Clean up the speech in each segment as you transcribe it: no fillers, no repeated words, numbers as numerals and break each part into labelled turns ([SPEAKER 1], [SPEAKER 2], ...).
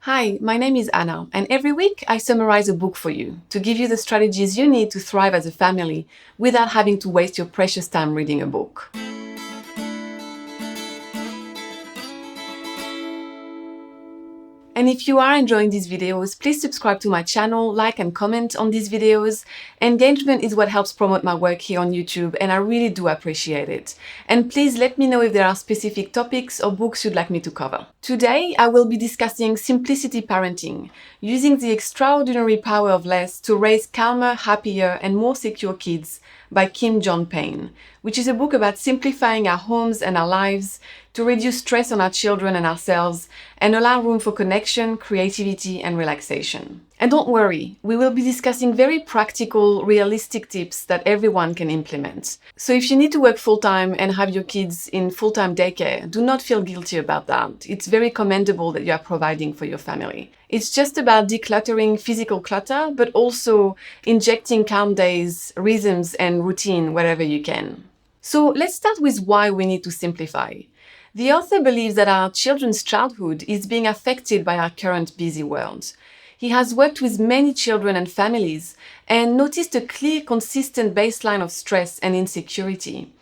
[SPEAKER 1] Hi, my name is Anna, and every week I summarize a book for you to give you the strategies you need to thrive as a family without having to waste your precious time reading a book. And if you are enjoying these videos, please subscribe to my channel, like and comment on these videos. Engagement is what helps promote my work here on YouTube, and I really do appreciate it. And please let me know if there are specific topics or books you'd like me to cover. Today, I will be discussing Simplicity Parenting, using the extraordinary power of less to raise calmer, happier, and more secure kids by Kim John Payne, which is a book about simplifying our homes and our lives to reduce stress on our children and ourselves and allow room for connection, creativity, and relaxation. And don't worry, we will be discussing very practical, realistic tips that everyone can implement. So if you need to work full-time and have your kids in full-time daycare, do not feel guilty about that. It's very commendable that you are providing for your family. It's just about decluttering physical clutter, but also injecting calm days, rhythms, and routine wherever you can. So let's start with why we need to simplify. The author believes that our children's childhood is being affected by our current busy world. He has worked with many children and families and noticed a clear, consistent baseline of stress and insecurity.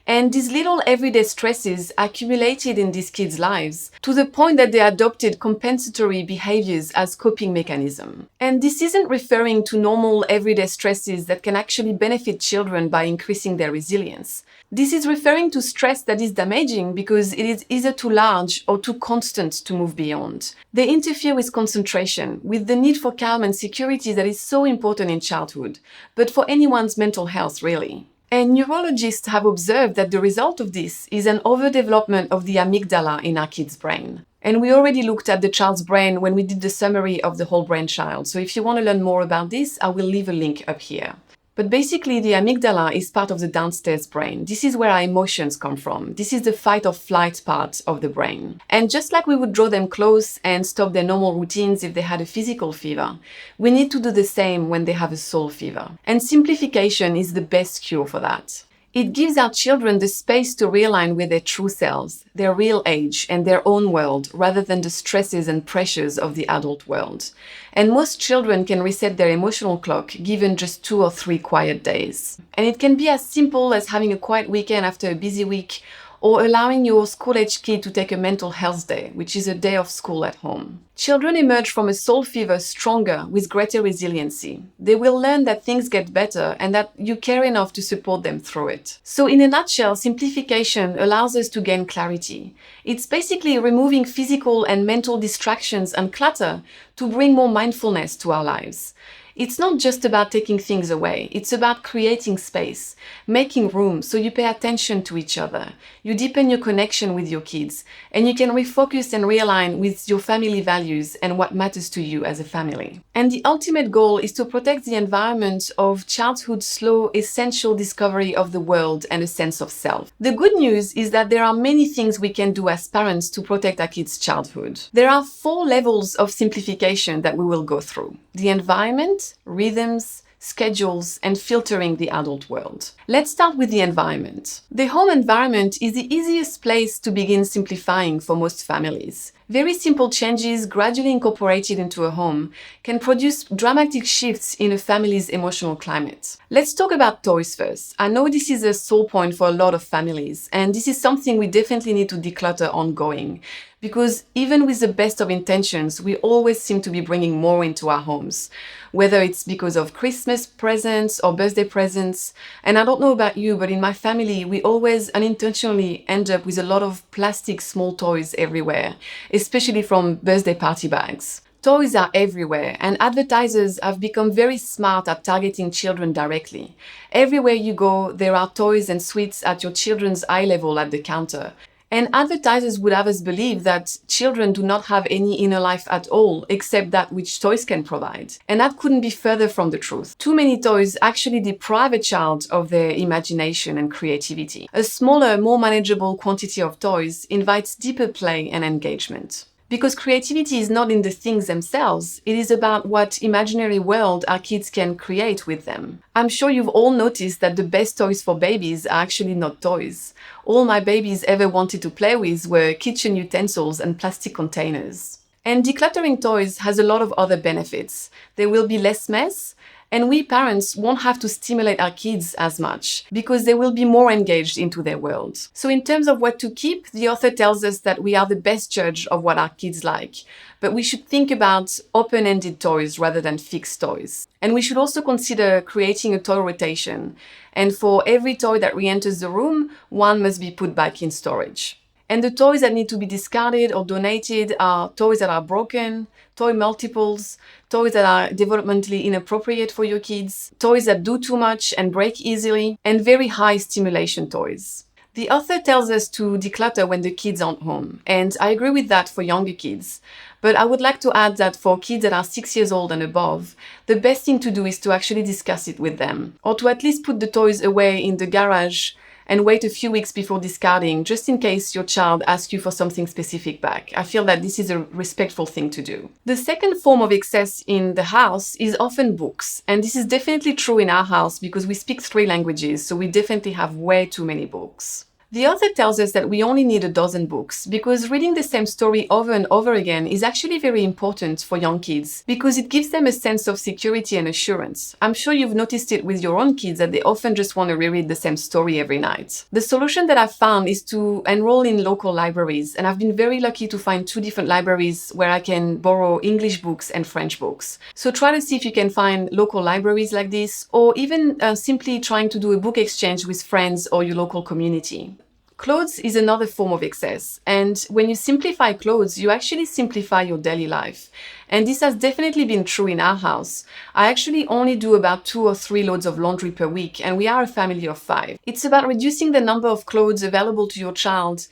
[SPEAKER 1] And these little everyday stresses accumulated in these kids' lives to the point that they adopted compensatory behaviors as coping mechanism. And this isn't referring to normal everyday stresses that can actually benefit children by increasing their resilience. This is referring to stress that is damaging because it is either too large or too constant to move beyond. They interfere with concentration, with the need for calm and security that is so important in childhood, but for anyone's mental health really. And neurologists have observed that the result of this is an overdevelopment of the amygdala in our kid's brain. And we already looked at the child's brain when we did the summary of the whole brain child. So if you want to learn more about this, I will leave a link up here. But basically, the amygdala is part of the downstairs brain. This is where our emotions come from. This is the fight or flight part of the brain. And just like we would draw them close and stop their normal routines if they had a physical fever, we need to do the same when they have a soul fever. And simplification is the best cure for that. It gives our children the space to realign with their true selves, their real age, and their own world, rather than the stresses and pressures of the adult world. And most children can reset their emotional clock given just 2 or 3 quiet days. And it can be as simple as having a quiet weekend after a busy week, or allowing your school-age kid to take a mental health day, which is a day of school at home. Children emerge from a soul fever stronger, with greater resiliency. They will learn that things get better and that you care enough to support them through it. So in a nutshell, simplification allows us to gain clarity. It's basically removing physical and mental distractions and clutter to bring more mindfulness to our lives. It's not just about taking things away, it's about creating space, making room so you pay attention to each other, you deepen your connection with your kids, and you can refocus and realign with your family values and what matters to you as a family. And the ultimate goal is to protect the environment of childhood's slow, essential discovery of the world and a sense of self. The good news is that there are many things we can do as parents to protect our kids' childhood. There are 4 levels of simplification that we will go through: the environment, rhythms, schedules, and filtering the adult world. Let's start with the environment. The home environment is the easiest place to begin simplifying for most families. Very simple changes gradually incorporated into a home can produce dramatic shifts in a family's emotional climate. Let's talk about toys first. I know this is a sore point for a lot of families, and this is something we definitely need to declutter ongoing. Because even with the best of intentions, we always seem to be bringing more into our homes, whether it's because of Christmas presents or birthday presents. And I don't know about you, but in my family, we always unintentionally end up with a lot of plastic small toys everywhere, especially from birthday party bags. Toys are everywhere, and advertisers have become very smart at targeting children directly. Everywhere you go, there are toys and sweets at your children's eye level at the counter. And advertisers would have us believe that children do not have any inner life at all, except that which toys can provide. And that couldn't be further from the truth. Too many toys actually deprive a child of their imagination and creativity. A smaller, more manageable quantity of toys invites deeper play and engagement. Because creativity is not in the things themselves, it is about what imaginary world our kids can create with them. I'm sure you've all noticed that the best toys for babies are actually not toys. All my babies ever wanted to play with were kitchen utensils and plastic containers. And decluttering toys has a lot of other benefits. There will be less mess, and we parents won't have to stimulate our kids as much because they will be more engaged into their world. So in terms of what to keep, the author tells us that we are the best judge of what our kids like, but we should think about open-ended toys rather than fixed toys. And we should also consider creating a toy rotation. And for every toy that re-enters the room, one must be put back in storage. And the toys that need to be discarded or donated are toys that are broken, toy multiples, toys that are developmentally inappropriate for your kids, toys that do too much and break easily, and very high stimulation toys. The author tells us to declutter when the kids aren't home, and I agree with that for younger kids. But I would like to add that for kids that are 6 years old and above, the best thing to do is to actually discuss it with them, or to at least put the toys away in the garage and wait a few weeks before discarding, just in case your child asks you for something specific back. I feel that this is a respectful thing to do. The second form of excess in the house is often books. And this is definitely true in our house because we speak 3 languages, so we definitely have way too many books. The author tells us that we only need a dozen books because reading the same story over and over again is actually very important for young kids because it gives them a sense of security and assurance. I'm sure you've noticed it with your own kids that they often just want to reread the same story every night. The solution that I've found is to enroll in local libraries, and I've been very lucky to find 2 different libraries where I can borrow English books and French books. So try to see if you can find local libraries like this, or even simply trying to do a book exchange with friends or your local community. Clothes is another form of excess, and when you simplify clothes, you actually simplify your daily life. And this has definitely been true in our house. I actually only do about 2 or 3 loads of laundry per week, and we are a family of 5. It's about reducing the number of clothes available to your child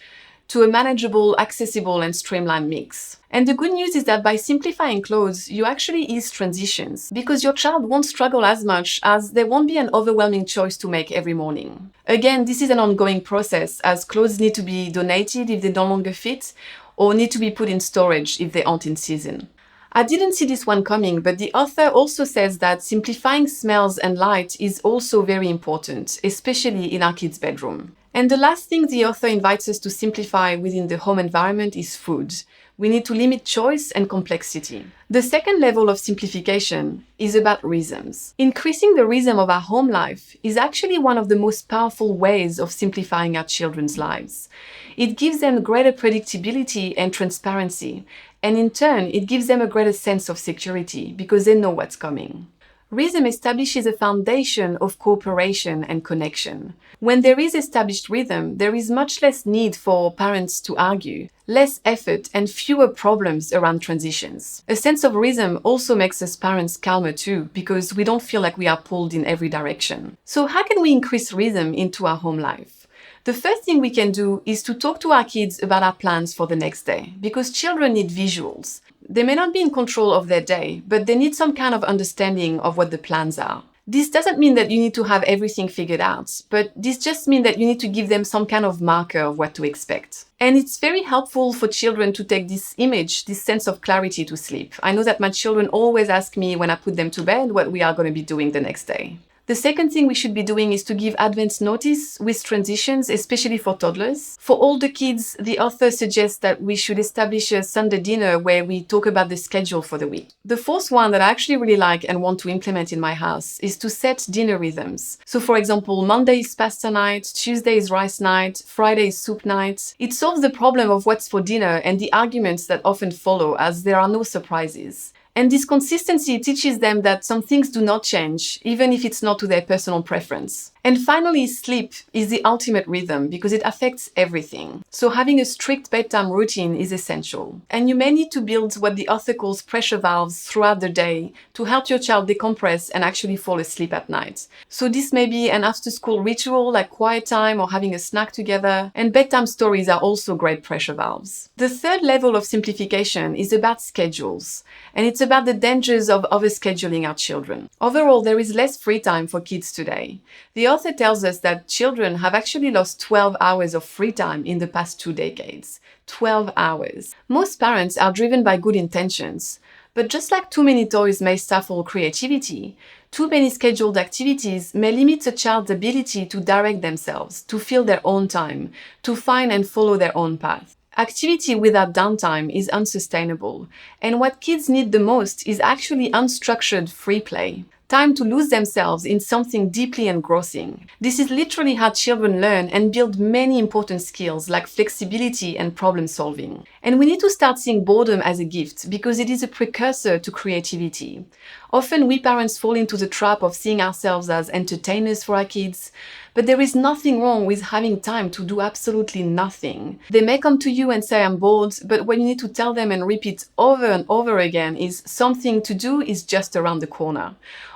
[SPEAKER 1] to a manageable, accessible, and streamlined mix. And the good news is that by simplifying clothes, you actually ease transitions because your child won't struggle as much as there won't be an overwhelming choice to make every morning. Again, this is an ongoing process as clothes need to be donated if they no longer fit or need to be put in storage if they aren't in season. I didn't see this one coming, but the author also says that simplifying smells and light is also very important, especially in our kids' bedroom. And the last thing the author invites us to simplify within the home environment is food. We need to limit choice and complexity. The second level of simplification is about rhythms. Increasing the rhythm of our home life is actually one of the most powerful ways of simplifying our children's lives. It gives them greater predictability and transparency, and in turn, it gives them a greater sense of security because they know what's coming. Rhythm establishes a foundation of cooperation and connection. When there is established rhythm, there is much less need for parents to argue, less effort, and fewer problems around transitions. A sense of rhythm also makes us parents calmer too, because we don't feel like we are pulled in every direction. So how can we increase rhythm into our home life? The first thing we can do is to talk to our kids about our plans for the next day, because children need visuals. They may not be in control of their day, but they need some kind of understanding of what the plans are. This doesn't mean that you need to have everything figured out, but this just means that you need to give them some kind of marker of what to expect. And it's very helpful for children to take this image, this sense of clarity to sleep. I know that my children always ask me when I put them to bed what we are going to be doing the next day. The second thing we should be doing is to give advance notice with transitions, especially for toddlers. For older kids, the author suggests that we should establish a Sunday dinner where we talk about the schedule for the week. The fourth one that I actually really like and want to implement in my house is to set dinner rhythms. So for example, Monday is pasta night, Tuesday is rice night, Friday is soup night. It solves the problem of what's for dinner and the arguments that often follow as there are no surprises. And this consistency teaches them that some things do not change, even if it's not to their personal preference. And finally, sleep is the ultimate rhythm because it affects everything. So having a strict bedtime routine is essential. And you may need to build what the author calls pressure valves throughout the day to help your child decompress and actually fall asleep at night. So this may be an after-school ritual like quiet time or having a snack together. And bedtime stories are also great pressure valves. The third level of simplification is about schedules. And it's about the dangers of overscheduling our children. Overall, there is less free time for kids today. The author tells us that children have actually lost 12 hours of free time in the past 2 decades. 12 hours. Most parents are driven by good intentions, but just like too many toys may stifle creativity, too many scheduled activities may limit a child's ability to direct themselves, to fill their own time, to find and follow their own path. Activity without downtime is unsustainable, and what kids need the most is actually unstructured free play. Time to lose themselves in something deeply engrossing. This is literally how children learn and build many important skills like flexibility and problem solving. And we need to start seeing boredom as a gift because it is a precursor to creativity. Often we parents fall into the trap of seeing ourselves as entertainers for our kids, but there is nothing wrong with having time to do absolutely nothing. They may come to you and say, I'm bored, but what you need to tell them and repeat over and over again is something to do is just around the corner.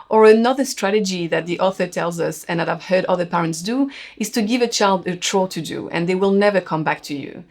[SPEAKER 1] Or another strategy that the author tells us, and that I've heard other parents do, is to give a child a chore to do, and they will never come back to you.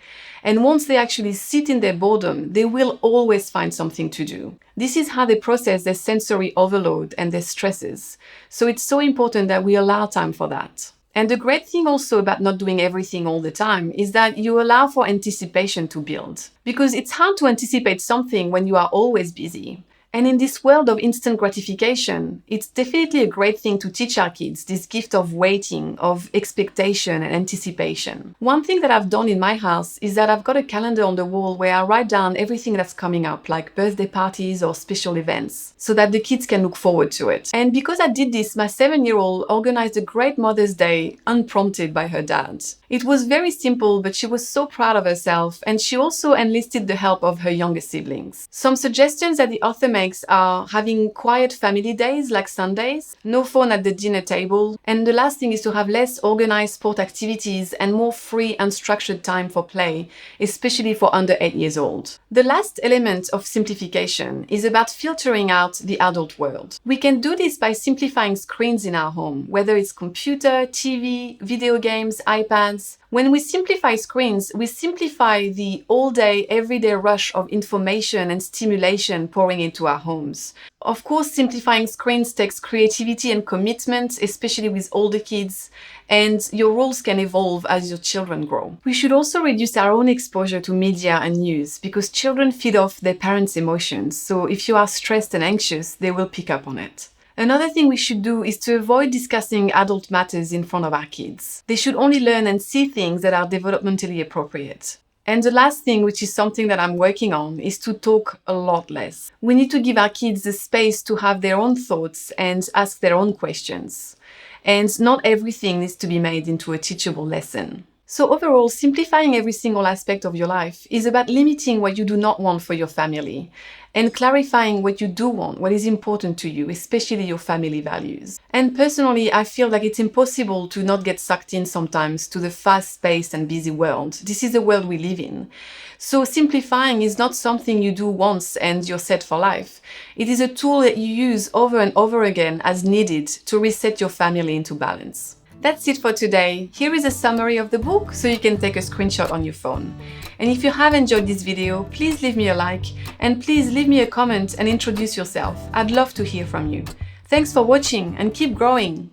[SPEAKER 1] And once they actually sit in their boredom, they will always find something to do. This is how they process their sensory overload and their stresses. So it's so important that we allow time for that. And the great thing also about not doing everything all the time is that you allow for anticipation to build. Because it's hard to anticipate something when you are always busy. And in this world of instant gratification, it's definitely a great thing to teach our kids this gift of waiting, of expectation and anticipation. One thing that I've done in my house is that I've got a calendar on the wall where I write down everything that's coming up, like birthday parties or special events, so that the kids can look forward to it. And because I did this, my 7-year-old organized a great Mother's Day unprompted by her dad. It was very simple, but she was so proud of herself, and she also enlisted the help of her younger siblings. Some suggestions that the author makes are having quiet family days like Sundays, no phone at the dinner table, and the last thing is to have less organized sport activities and more free, unstructured time for play, especially for under 8 years old. The last element of simplification is about filtering out the adult world. We can do this by simplifying screens in our home, whether it's computer, TV, video games, iPads. When we simplify screens, we simplify the all-day, everyday rush of information and stimulation pouring into our homes. Of course, simplifying screens takes creativity and commitment, especially with older kids, and your roles can evolve as your children grow. We should also reduce our own exposure to media and news because children feed off their parents' emotions, so if you are stressed and anxious, they will pick up on it. Another thing we should do is to avoid discussing adult matters in front of our kids. They should only learn and see things that are developmentally appropriate. And the last thing, which is something that I'm working on, is to talk a lot less. We need to give our kids the space to have their own thoughts and ask their own questions. And not everything needs to be made into a teachable lesson. So overall, simplifying every single aspect of your life is about limiting what you do not want for your family and clarifying what you do want, what is important to you, especially your family values. And personally, I feel like it's impossible to not get sucked in sometimes to the fast-paced and busy world. This is the world we live in. So simplifying is not something you do once and you're set for life. It is a tool that you use over and over again as needed to reset your family into balance. That's it for today. Here is a summary of the book so you can take a screenshot on your phone. And if you have enjoyed this video, please leave me a like and please leave me a comment and introduce yourself. I'd love to hear from you. Thanks for watching and keep growing.